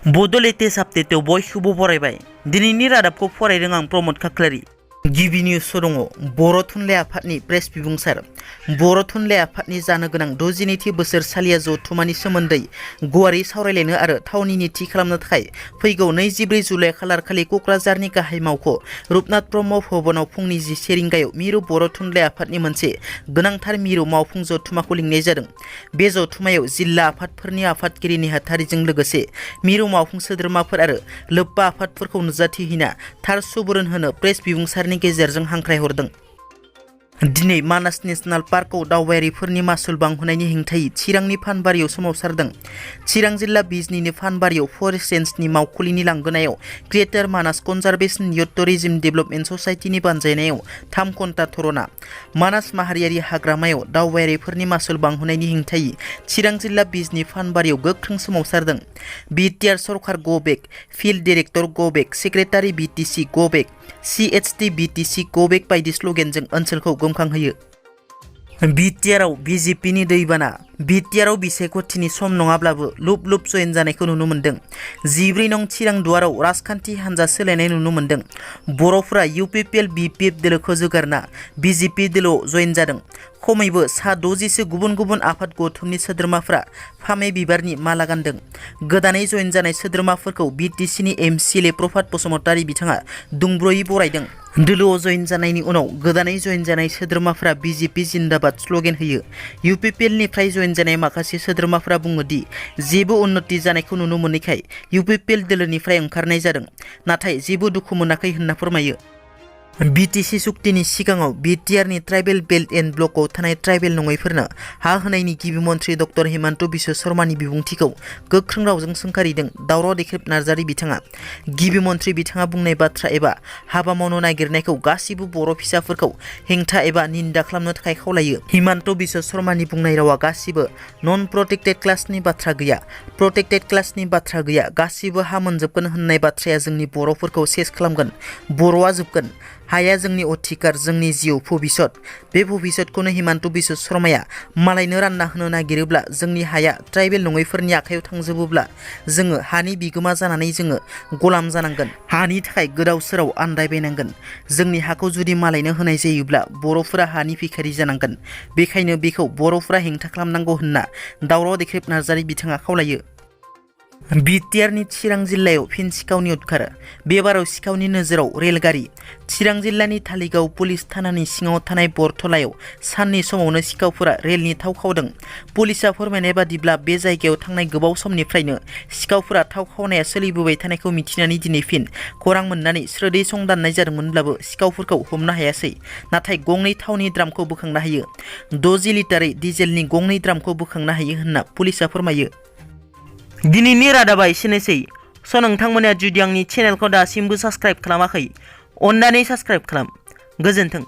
बड' लेटेस्ट आपडेटआव बयखौबो बरायबाय। दिनैनि रादाबखौ फरायदों आं प्रमद खाख्लारि। गिबि निउस दङ बर' थुनलाइ आफादनि प्रेस बिबुंसार। बर' थुनलाइ आफादनि जानो गोनां 62थि बोसोरसालिया जथुमानि सोमोन्दै गुवारै सावरायलायनो आरो थावनिनि थि खालामनो थाखाय फैगौ 24 जुलाइ खालारखालि क'क्राझारनि गाहाय मावख' रुपनाथ ब्रह्म भवनाव फुंनि 10 रिंगायाव मिरु बर' थुनलाइ आफादनि मोनसे गोनांथार मिरु मावफुं जथुमाखौ लिंनाय जादों। बे जथुमायाव जिल्ला आफादफोरनि आफादगिरि नेहाथारिजों लोगोसे मिरु मावफुं सोद्रोमाफोर आरो लोब्बा आफादफोरखौ नुजाथिहैना थार सुबुरुन होनो प्रेस बिबुंसारनि गेजेरजों हांख्रायहरदों। दिनै मानास नेशनेल पार्कआव दावबायारिफोरनि मासुल बांहोनायनि हेंथायै चिरांनि फानबारियाव सोमावसारदों। चिरां जिल्ला बिजनीनि फानबारियाव फरेस्ट रेन्जनि मावखुलिनि लांगोनायाव ग्रेटर मानास कनजारभेशन युथ टुरिज्म डेभेलपमेन्ट ससाइटिनि बानजायनायाव 3 घन्टा धरना। मानास माहारियारि हाग्रामायाव दावबायारिफोरनि मासुल बांहोनायनि हेंथायै चिरां जिल्ला बिजनी फानबारियाव गोख्रों सोमावसारदों। बिटिआर सरकार गो बेक, फिल्ड डाइरेक्टर गो बेक, सेक्रेटारि बिटिसि गो बेक, CHT बिटिसि गो बेक बायदि स्ल'गेनजों ओनसोलखौ गोमखांहोयो। बिटिआरआव BJPनि दैबाना। बिटिआरआव बिसायख'थिनि सम नङाब्लाबो लुप लुप जयेन जानायखौ नुनो मोन्दों। 14 नं चिरां दुवाराव राजखान्थि हान्जा सोलायनाय नुनो मोन्दों। बर'फोरा UPPL BPF दोलोखौ जोगारना BJP दोलोआव जयेन जादों। खमैबो सा 60सो गुबुन गुबुन आफाद गौथुमनि सोद्रोमाफोरा फामे बिबारनि माला गानदों। गोदानै जयेन जानाय सोद्रोमाफोरखौ बिटिसिनि MCLA प्रभात बसुमतारी बिथाङा दुंब्रुयै बरायदों। दोलोआव जयेन जानायनि उनाव गोदानै जयेन जानाय सोद्रोमाफोरा BJP जिन्दाबाद स्ल'गेन होयो। UPPLनिफ्राय जयेन जानाय माखासे सोद्रोमाफोरा बुङो दि जेबो उन्नति जानायखौ नुनो मोनैखाय UPPL दोलोनिफ्राय ओंखारनाय जादों, नाथाय जेबो दुखु मोनाखै होनना फोरमायो। बिटिसि सुक्तिनि सिगाङाव बिटिआरनि ट्राइबेल बेल्ट एन्ड ब्लकआव थानाय ट्राइबेल नङैफोरनो हा होनायनि गिबि मन्थ्रि डक्टर हिमन्त बिश्व शर्मानि बिबुंथिखौ गोख्रों रावजों सोंखारिदों दावराव देख्रेब नार्जारि बिथाङा। गिबि मन्थ्रि बिथाङा बुंनाय बाथ्रा एबा हाबा मावनो नागिरनायखौ गासिबो बर' फिसाफोरखौ हेंथा एबा निन्दा खालामनो थाखाय खावलायो। हिमन्त बिश्व शर्मानि बुंनाय रावा गासिबो नन प्रटेक्टेड क्लासनि बाथ्रा गैया, प्रटेक्टेड क्लासनि बाथ्रा गैया, गासिबो हा मोनजोबगोन होननाय बाथ्राया जोंनि बर'फोरखौ सेस खालामगोन। बर'आ जोबगोन। हाया जोंनि अधिकार, जोंनि जिउ, भबिष्यत। बे भबिष्यतखौनो हिमन्त बिश्व शर्माया मालायनो रानना होनो नागिरोब्ला, जोंनि हाया ट्राइबेल नङैफोरनि आखायाव थांजोबोब्ला जोङो हानि बिगोमा जानानै जोङो गलाम जानांगोन। हानि थाखाय गोदाव सोराव आन्दायबायनांगोन। जोंनि हाखौ जुदि मालायनो होनाय जायोब्ला बर'फोरा हानि भिखारि जानांगोन। बेखायनो बेखौ बर'फोरा हेंथा खालामनांगौ होनना दावराव देख्रेब नार्जारि बिथाङा खावलायो। बिटिआरनि चिरां जिल्लायाव फिन सिखावनि उदखार। बेबाराव सिखावनि नोजोराव रेलगारि। चिरां जिल्लानि धालिगाव पुलिस थानानि सिङाव थानाय बरथलायाव साननि समावनो सिखावफोरा रेलनि थाव खावदों। पुलिसा फोरमायनाय बादिब्ला बे जायगायाव थांनाय गोबाव समनिफ्रायनो सिखावफोरा थाव खावनाया सोलिबोबाय थानायखौ मिथिनानै दिनै फिन खौरां मोननानै स्रोदै सं दाननाय जादोंमोनब्लाबो सिखावफोरखौ हमनो हायासै। नाथाय गंनै थावनि द्रामखौ बोखांनो हायो। 60 लिटारै डिजेलनि गंनै द्रामखौ बोखांनो हायो होनना पुलिसा फोरमायो। दिनैनि रादाबा एसेनोसै। नोंथांमोना जुदि आंनि चेनेलखौ दासिमबो साबस्क्राइब खालामाखै, अन्नानै साबस्क्राइब खालाम। गोजोन्थों।